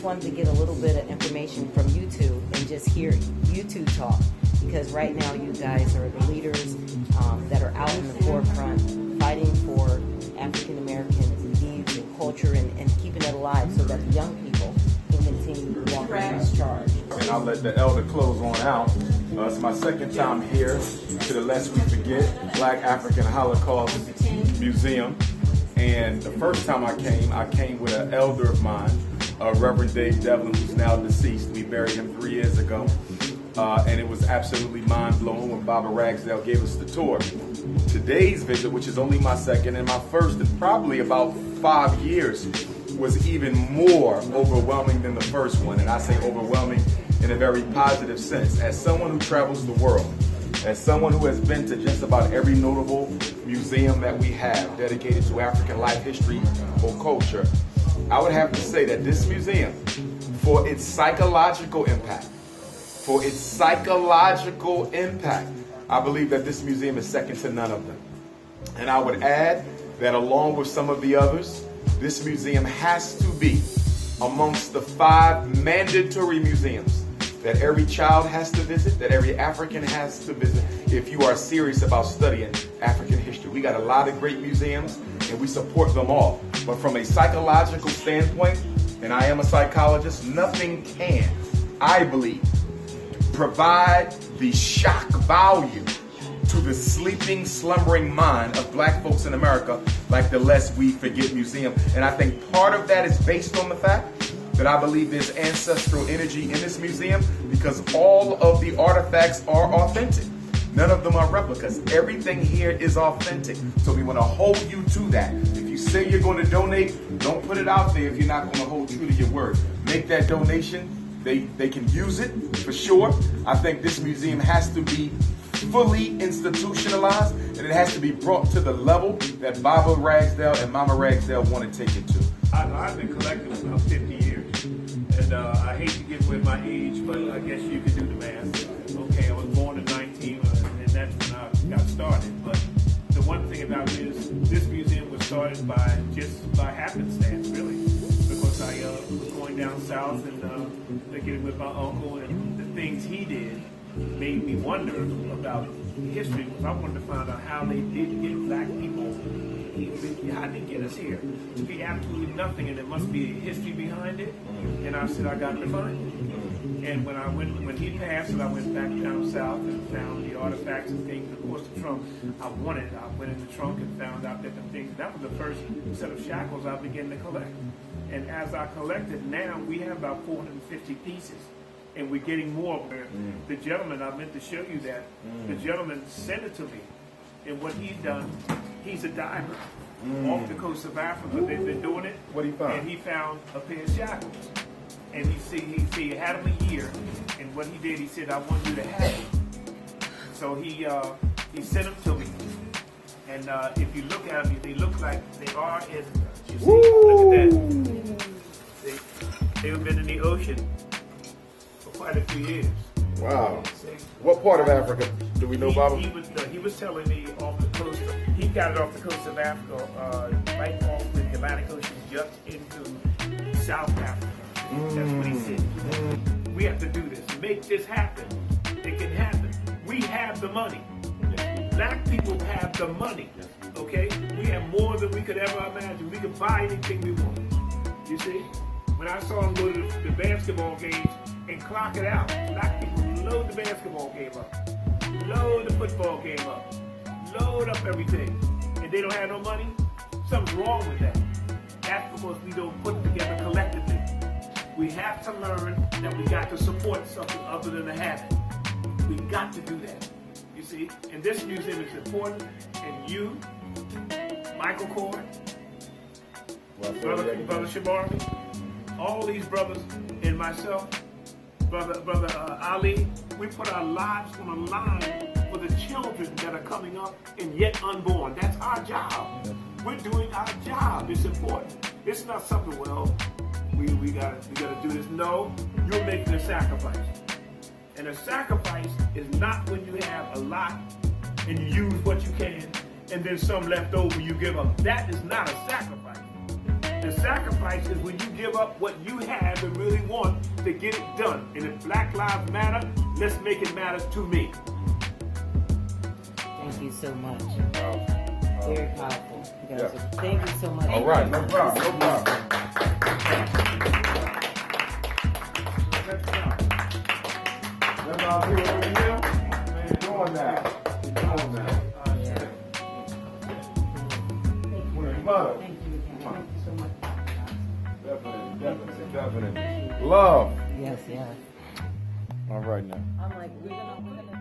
just wanted to get a little bit of information from you two and just hear you two talk, because right now you guys are the leaders that are out in the forefront fighting for African American needs and culture and keeping it alive so that the young people can continue to walk in this charge. And I'll let the elder close on out. It's my second time here to the Lest We Forget Black African Holocaust Museum. And the first time I came with an elder of mine, Reverend Dave Devlin, who's now deceased. We buried him 3 years ago. And it was absolutely mind-blowing when Baba Ragsdale gave us the tour. Today's visit, which is only my second and my first in probably about 5 years, was even more overwhelming than the first one. And I say overwhelming in a very positive sense. As someone who travels the world, as someone who has been to just about every notable museum that we have dedicated to African life, history, or culture, I would have to say that this museum, for its psychological impact, I believe that this museum is second to none of them. And I would add that along with some of the others, this museum has to be amongst the 5 mandatory museums that every child has to visit, that every African has to visit if you are serious about studying African history. We got a lot of great museums and we support them all. But from a psychological standpoint, and I am a psychologist, nothing can, I believe, provide the shock value to the sleeping, slumbering mind of black folks in America like the Lest We Forget Museum. And I think part of that is based on the fact that I believe there's ancestral energy in this museum because all of the artifacts are authentic. None of them are replicas. Everything here is authentic. So we want to hold you to that. If you say you're going to donate, don't put it out there if you're not going to hold true to your word. Make that donation. They can use it for sure. I think this museum has to be fully institutionalized and it has to be brought to the level that Baba Ragsdale and Mama Ragsdale want to take it to. I've been collecting for about 50 years, and I hate to give away my age, but I guess you could do the math. Okay, I was born in 19, and that's when I got started. But the one thing about it is this museum was started by happenstance, really, because I was going down south and getting with my uncle, and the things he did made me wonder about history, because I wanted to find out how they did get black people. How did they get us here? To be absolutely nothing, and there must be a history behind it. And I said, I got to find it. And when he passed, and I went back down south and found the artifacts and things. Of course, the trunk I wanted. I went in the trunk and found out different things. That was the first set of shackles I began to collect. And as I collected, now we have about 450 pieces. And we're getting more. The gentleman, I meant to show you that, the gentleman sent it to me. And what he's done, he's a diver off the coast of Africa. They've been doing it. What he found? And he found a pair of shackles. And he had them a year. And what he did, he said, I want you to have them. So he sent them to me. And if you look at them, they look like they are in, you see, look at that. They've been in the ocean for quite a few years. Wow. What part of Africa do we know, Baba? He was telling me off the coast. He got it off the coast of Africa, right off the Atlantic Ocean, just into South Africa. That's what he said. We have to do this. Make this happen. It can happen. We have the money. Black people have the money. Okay? We have more than we could ever imagine. We can buy anything we want. You see? When I saw him go to the basketball games and clock it out, black people load the basketball game up, load the football game up, load up everything, and they don't have no money. Something's wrong with that. That's because we don't put it together collectively. We have to learn that we got to support something other than a habit. We got to do that. You see? And this museum is important. And you, Michael Cord, Brother Shabari, all these brothers and myself, Brother Ali, we put our lives on the line for the children that are coming up and yet unborn. That's our job. We're doing our job. It's important. It's not something, well, we gotta do this. No, you're making a sacrifice. And a sacrifice is not when you have a lot and you use what you can and then some left over you give up. That is not a sacrifice. The sacrifice is when you give up what you have and really want to get it done. And if Black Lives Matter, let's make it matter to me. Thank you so much. Very powerful. You guys. Yeah. Thank you so much. All right, no problem, no problem. Remember out here over here? Man, doing that. Doing that. Mother. Thank you again. Thank you so much. Definitely. Love. Yes, yes. All right now. I'm like, we're gonna